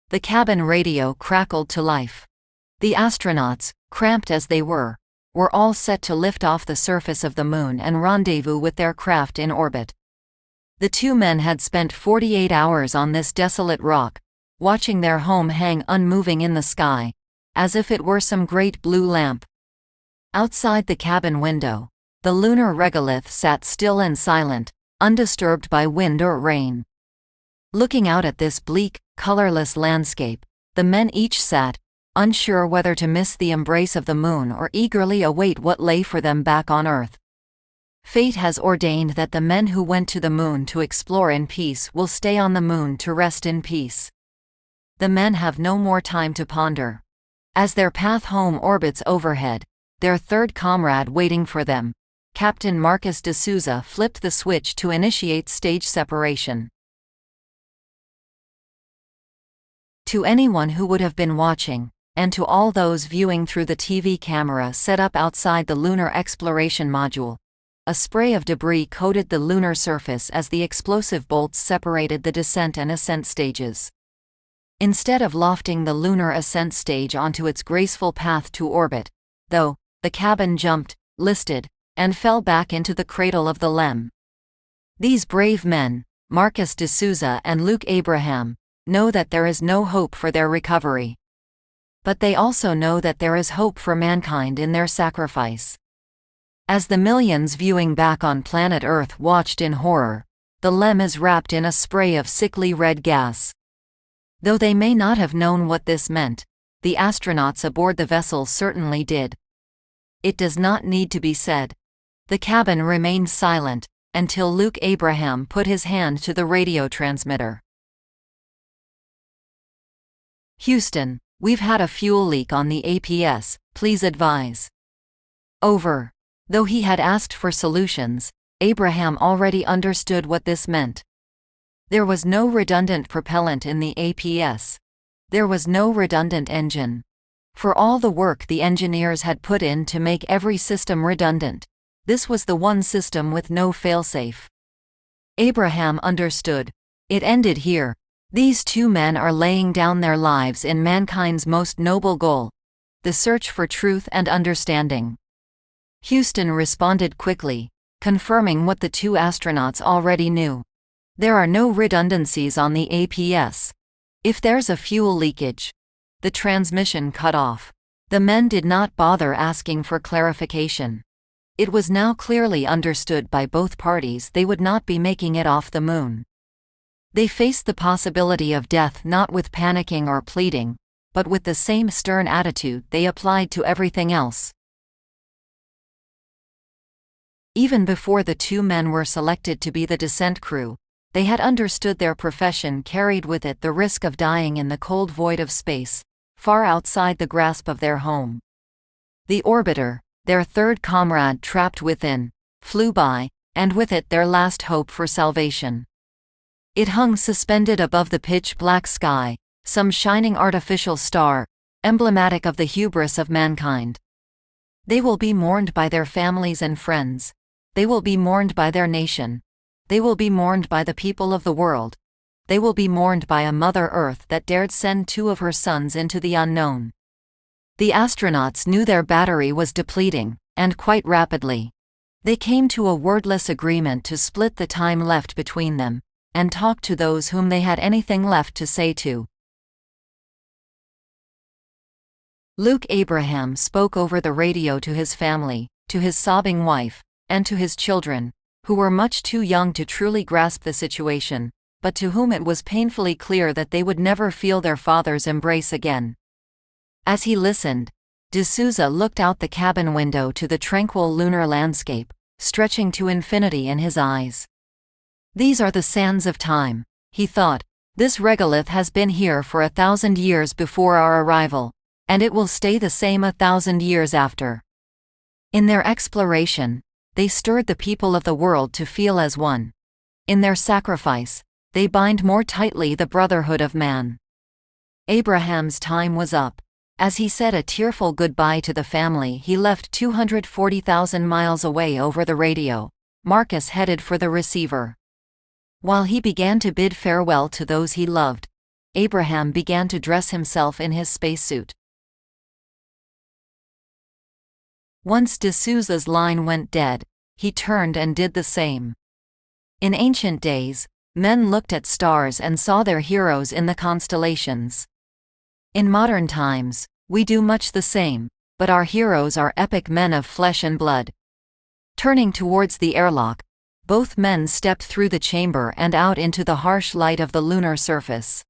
The cabin radio crackled to life. The astronauts, cramped as they were all set to lift off the surface of the moon and rendezvous with their craft in orbit. The two men had spent 48 hours on this desolate rock, watching their home hang unmoving in the sky, as if it were some great blue lamp. Outside the cabin window, the lunar regolith sat still and silent, undisturbed by wind or rain. Looking out at this bleak, colorless landscape, the men each sat, unsure whether to miss the embrace of the moon or eagerly await what lay for them back on Earth. Fate has ordained that the men who went to the moon to explore in peace will stay on the moon to rest in peace. The men have no more time to ponder. As their path home orbits overhead, their third comrade waiting for them, Captain Marcus de Souza, flipped the switch to initiate stage separation. To anyone who would have been watching, and to all those viewing through the TV camera set up outside the Lunar Exploration Module, a spray of debris coated the lunar surface as the explosive bolts separated the descent and ascent stages. Instead of lofting the lunar ascent stage onto its graceful path to orbit, though, the cabin jumped, listed, and fell back into the cradle of the LEM. These brave men, Marcus de Souza and Luke Abraham, know that there is no hope for their recovery. But they also know that there is hope for mankind in their sacrifice. As the millions viewing back on planet Earth watched in horror, the LEM is wrapped in a spray of sickly red gas. Though they may not have known what this meant, the astronauts aboard the vessel certainly did. It does not need to be said. The cabin remained silent until Luke Abraham put his hand to the radio transmitter. Houston, we've had a fuel leak on the APS, please advise. Over. Though he had asked for solutions, Abraham already understood what this meant. There was no redundant propellant in the APS. There was no redundant engine. For all the work the engineers had put in to make every system redundant, this was the one system with no failsafe. Abraham understood. It ended here. These two men are laying down their lives in mankind's most noble goal, the search for truth and understanding. Houston responded quickly, confirming what the two astronauts already knew. There are no redundancies on the APS. If there's a fuel leakage, the transmission cut off. The men did not bother asking for clarification. It was now clearly understood by both parties they would not be making it off the moon. They faced the possibility of death not with panicking or pleading, but with the same stern attitude they applied to everything else. Even before the two men were selected to be the descent crew, they had understood their profession carried with it the risk of dying in the cold void of space, far outside the grasp of their home. The orbiter, their third comrade trapped within, flew by, and with it their last hope for salvation. It hung suspended above the pitch-black sky, some shining artificial star, emblematic of the hubris of mankind. They will be mourned by their families and friends. They will be mourned by their nation. They will be mourned by the people of the world. They will be mourned by a Mother Earth that dared send two of her sons into the unknown. The astronauts knew their battery was depleting, and quite rapidly. They came to a wordless agreement to split the time left between them, and talk to those whom they had anything left to say to. Luke Abraham spoke over the radio to his family, to his sobbing wife, and to his children, who were much too young to truly grasp the situation, but to whom it was painfully clear that they would never feel their father's embrace again. As he listened, de Souza looked out the cabin window to the tranquil lunar landscape, stretching to infinity in his eyes. These are the sands of time, he thought. This regolith has been here for 1,000 years before our arrival, and it will stay the same 1,000 years after. In their exploration, they stirred the people of the world to feel as one. In their sacrifice, they bind more tightly the brotherhood of man. Abraham's time was up. As he said a tearful goodbye to the family he left 240,000 miles away over the radio, Marcus headed for the receiver. While he began to bid farewell to those he loved, Abraham began to dress himself in his spacesuit. Once D'Souza's line went dead, he turned and did the same. In ancient days, men looked at stars and saw their heroes in the constellations. In modern times, we do much the same, but our heroes are epic men of flesh and blood. Turning towards the airlock, both men stepped through the chamber and out into the harsh light of the lunar surface.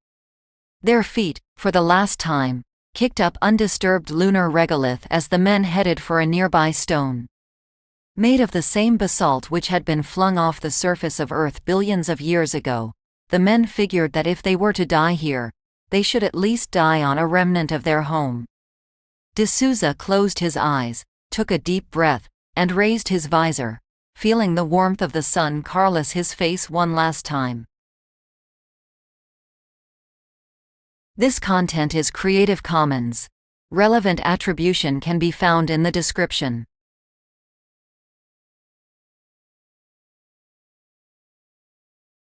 Their feet, for the last time, kicked up undisturbed lunar regolith as the men headed for a nearby stone. Made of the same basalt which had been flung off the surface of Earth billions of years ago, the men figured that if they were to die here, they should at least die on a remnant of their home. D'Souza closed his eyes, took a deep breath, and raised his visor, feeling the warmth of the sun caress his face one last time. This content is Creative Commons. Relevant attribution can be found in the description.